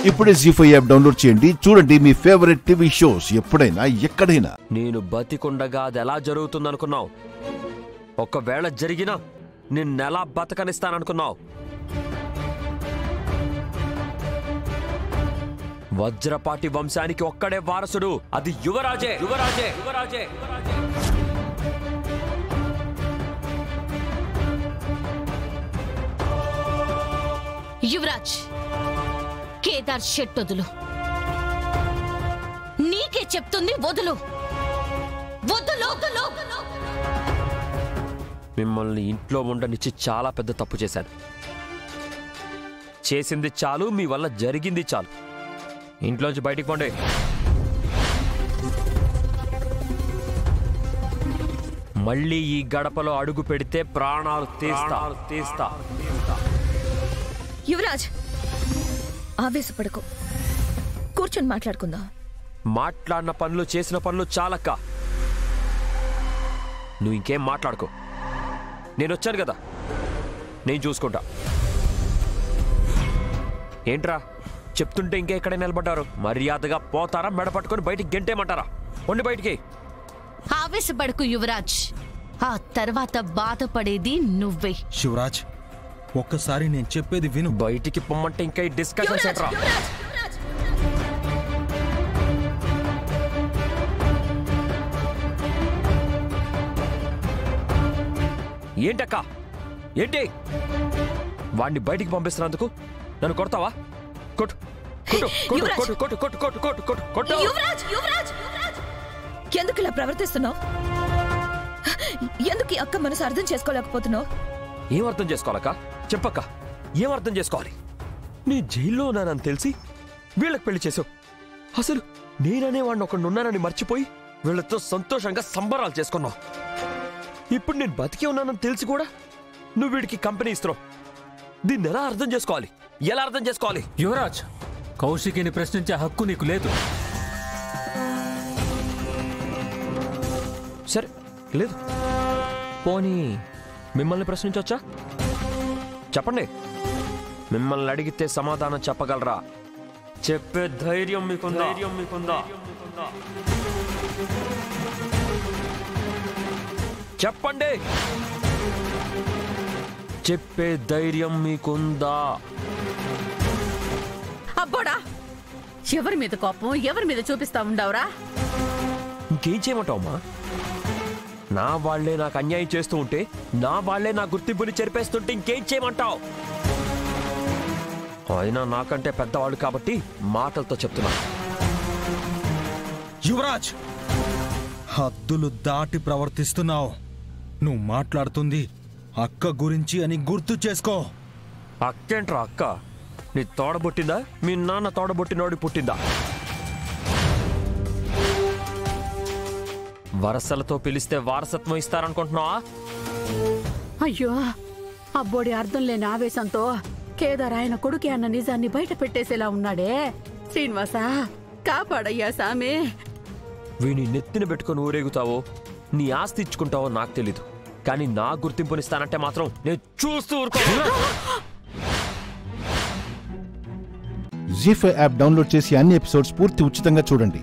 ఇప్పుడే జీ5 app download చేయండి. చూడండి మీ ఫేవరెట్ టీవీ షోస్ ఎప్పుడైనా ఎక్కడైనా. నేను బతికుండగా అది ఎలా జరుగుతుందనుకున్నావు? ఒకవేళ జరిగినా నిన్నెలా బతకనిస్తాననుకున్నావు? వజ్రపాటి వంశానికి ఒక్కడే వారసుడు, అది యువరాజే. యువరాజే యువరాజే యువరాజ్, కేదార్ షెట్ వదులు. నీకే చెప్తుంది, వదులు వదులు. మిమ్మల్ని ఇంట్లో ఉండనిచ్చి చాలా పెద్ద తప్పు చేశాను. చేసింది చాలు, మీ వల్ల జరిగింది చాలు. ఇంట్లోంచి బయటికి పోండి. మళ్ళీ ఈ గడపలో అడుగు పెడితే ప్రాణాలు తీస్తా. యువరాజ్, ఆవేశపడకు, కూర్చొని మాట్లాడుకుందాం. మాట్లాడిన పనులు చేసిన పనులు చాలక్క. నువ్వు ఇంకేం మాట్లాడుకో. నేను వచ్చాను కదా, నేను చూసుకుంటా. ఏంట్రా చెప్తుంటే ఇంకా ఎక్కడ నిలబడ్డారు? మర్యాదగా పోతారా, మెడ పట్టుకొని బయటికి గెంటేమంటారా? ఉండి బయటికి. ఆవేశపడకు యువరాజ్, ఆ తర్వాత బాధపడేది నువ్వే. శివరాజ్, ఒక్కసారి నేను చెప్పేది విను. బయటికి పొమ్మంటే ఇంకా డిస్కషన్స్ ఏంట్రా? ఏంటక్క, ఏంటి? వాడిని బయటికి పంపిస్తున్నందుకు నన్ను కొడతావా? కొట్టు. ఎందుకు ఇలా ప్రవర్తిస్తున్నావు? ఎందుకు ఈ అక్క మనసు అర్థం చేసుకోలేకపోతున్నావు? ఏం అర్థం చేసుకోవాలక్క? చెప్పక్క, ఏం అర్థం చేసుకోవాలి? నీ జైల్లో ఉన్నానని తెలిసి వీళ్ళకి పెళ్లి చేసావు. అసలు నేననేవాడిని ఒకడున్నానని మర్చిపోయి వీళ్ళతో సంతోషంగా సంబరాలు చేసుకున్నావు. ఇప్పుడు నేను బతికే ఉన్నానని తెలిసి కూడా నువ్వు వీడికి కంపెనీ ఇస్తున్నావు. దీన్ని ఎలా అర్థం చేసుకోవాలి? ఎలా అర్థం చేసుకోవాలి? యువరాజ్, కౌశికిని ప్రశ్నించే హక్కు నీకు లేదు. సరే, లేదు. పోనీ మిమ్మల్ని ప్రశ్నించవచ్చా? చెప్పండి. మిమ్మల్ని అడిగితే సమాధానం చెప్పగలరా? చెప్పే ధైర్యం మీకుందా? చెప్పండి. చెప్పే ధైర్యం మీకుందా? అబ్బోడా, ఎవరి మీద కోపం ఎవరి మీద చూపిస్తా ఉండవురా? ఇంకేం చేయమంటావమ్మా? నా వాళ్లే నాకు అన్యాయం చేస్తూ ఉంటే, నా వాళ్లే నా గుర్తింపుని చెరిపేస్తుంటే ఇంకేం చేయమంటావు? అయినా నాకంటే పెద్దవాళ్ళు కాబట్టి మాటలతో చెప్తున్నా. యువరాజ్, హద్దులు దాటి ప్రవర్తిస్తున్నావు. నువ్వు మాట్లాడుతుంది అక్క గురించి అని గుర్తు చేసుకో. అక్కేంట్రా అక్క? నీ తోడబుట్టిందా? మీ నాన్న తోడబుట్టినోడి పుట్టిందా? వరసలతో పిలిస్తే వారసత్వం ఇస్తారనుకుంటున్నావా? అయ్యో, అబ్బోడి అర్థం లేని ఆవేశంతో కేదార్ ఆయన కొడుకే అన్న నిజాన్ని బయట పెట్టేసేలా ఉన్నాడే. శ్రీనివాస, కాపాడయ్యా సామి. వీని నెత్తిన పెట్టుకుని ఊరేగుతావో, నీ ఆస్తి ఇచ్చుకుంటావో నాకు తెలీదు, కానీ నా గుర్తింపునిస్తానంటే మాత్రం నేను చూస్తూ ఊరుకో. జీ5 యాప్ డౌన్లోడ్ చేసి అన్ని ఎపిసోడ్స్ పూర్తి ఉచితంగా చూడండి.